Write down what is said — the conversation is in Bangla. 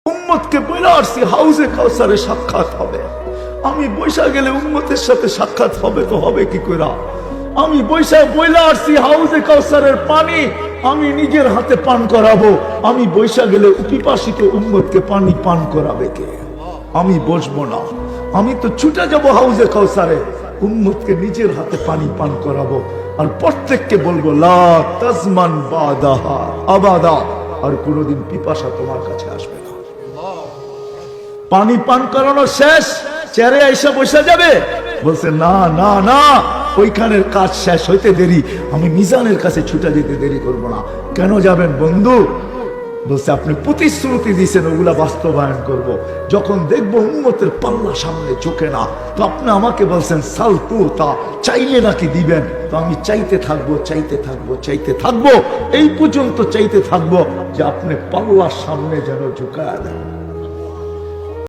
উম্মতকে বইলা আসছি হাউজে কাউসারে সাক্ষাৎ হবে। আমি বৈশা গেলে উম্মতের সাথে সাক্ষাৎ হবে তো হবে কি করে? আমি বৈশা বইলা আসছি হাউজে কাউসারের পানি আমি নিজের হাতে পান করাবো। আমি বৈশা গেলে পিপাসিত উম্মতকে পানি পান করাবে কে? আমি বসবো না, আমি তো ছুটে যাব হাউজে কাউসারে, উম্মতকে নিজের হাতে পানি পান করাবো। আর প্রত্যেককে বলবো লা তাজমান বাদাহা আবাদা, আর কোনোদিন পিপাসা তোমার কাছে আসবে না। পানি পান করানো শেষ, চেয়ারে আইসা বসে যাবে? বলছে না না না, ওইখানের কাজ শেষ হইতে দেরি, আমি মিজানের কাছে ছুটে যেতে দেরি করব না। কেন যাবেন বন্ধু? বলছে আপনি প্রতিশ্রুতি দিয়েছেন ওগুলা বাস্তবায়ন করব। যখন দেখবো উম্মতের পাল্লা সামনে চোখে না, তো আপনি আমাকে বলছেন সাল তু তা, চাইলে নাকি দিবেন? তো আমি চাইতে থাকবো চাইতে থাকবো চাইতে থাকবো, এই পর্যন্ত চাইতে থাকবো যে আপনি পাল্লার সামনে যেন ঝুঁকায় দেন।